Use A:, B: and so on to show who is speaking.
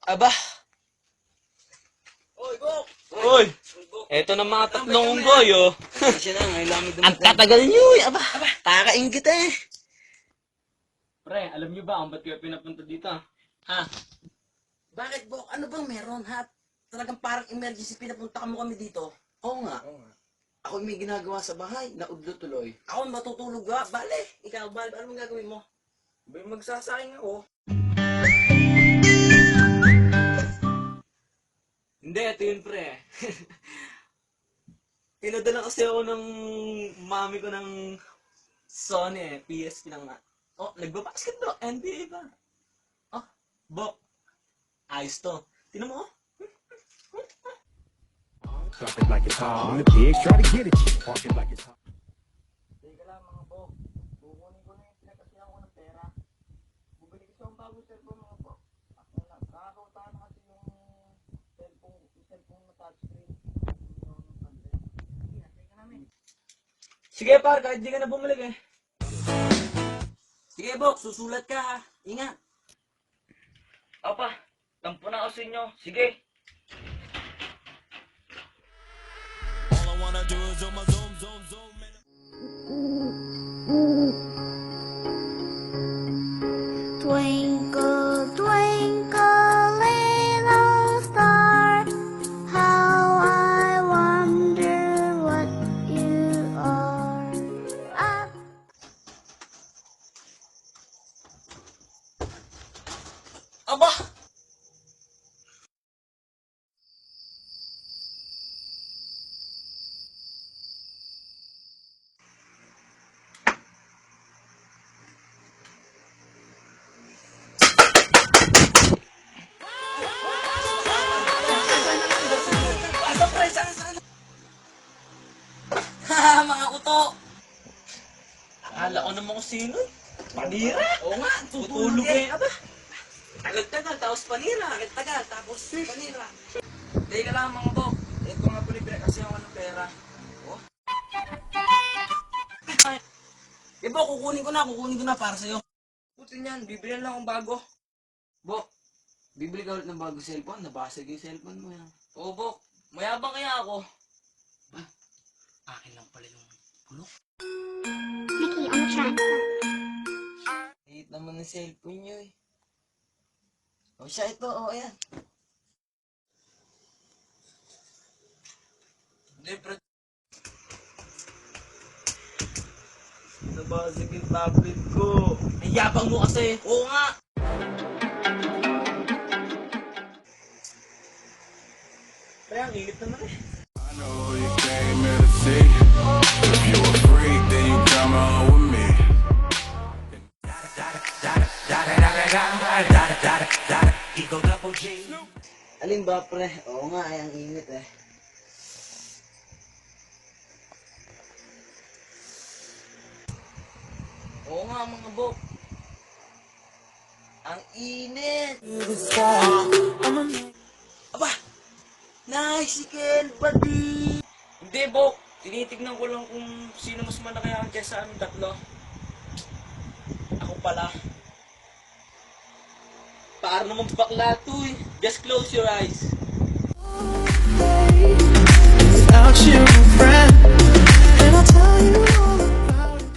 A: Aba,
B: Oy, Bok!
A: uy, eto na mga tatlong unggoy, oh.
B: Siya na, ngayon lang
A: Ang tatagal nyo, aba, kakaingit eh.
C: Pre, alam niyo ba kung ba't kayo pinapunta dito?
A: Ha? Bakit, Bok? Ano bang meron, ha? Talagang parang emergency pinapunta mo kami dito. Oo nga. Ako may ginagawa sa bahay, naudlo tuloy. Ako matutulog ga, bale. Ikaw, bale, ano mong gagawin mo?
B: Bay, magsasaing ako.
A: Hindi, ito yun, pre. Pinadala kasi ako ng mami ko ng Sony eh, PSP lang nga. Oh, nagbabasket bro, NBA ba? Oh, Bok. Ayos to. Tinan mo, oh.
D: Drop it like it's hot. When the pigs try to get at you, park it like it's hot.
B: Teka lang mga Bok. Kukunin ko na yung pinagkasihan ko ng pera. Bumili kasi akong bagong cellphone mga Bok. Nakakautaan na kasi yung cellphone na touchscreen.
A: Sige par, kahit di ka na bumalik eh. Sige Bok, susulat ka ha. Ingat.
B: Apa, tampo na ako sa inyo. Sige.
E: Twinkle, twinkle, little star, how I wonder what you are.
A: Aba! Haha, mga kuto! Akala ko naman kung sino eh. Panira! Oo nga, tutulog eh. Aba! Tagal-tagal, tapos panira. Tagal-tagal, tapos panira.
B: Teka lang mga Bok. Ito nga pala yung pinagkasihan ko ng pera. Oh.
A: Eh, Bok, kukunin ko na para sa'yo.
B: Puti niyan, bibili lang akong bago.
A: Bok, bibili ka ulit ng bagong cellphone. Nabasag yung cellphone mo yan.
B: Oo Bok, mayabang kaya ako.
A: Akin lang pala yung bulok.
E: Mickey on the track.
A: Hate naman ng cellphone nyo eh. O siya ito, o ayan.
B: Hindi, bro.
A: Nabasag yung tablet ko. Ay, yabang mo kasi. Oo nga. Pre, ang init naman eh.
D: I know you came here to see. If you a freak, then you come on with me.
A: Alin ba, pre? Oo nga, ay ang init eh. Oo nga, mga Bok. Ang init. Aba! Nice, buddy!
B: Hindi Bok, tinitignan ko lang kung sino mas malaki ang kesa aming tatlo.
A: Ako pala. Para naman bakla to eh. Just close your eyes.
F: Without you, friend.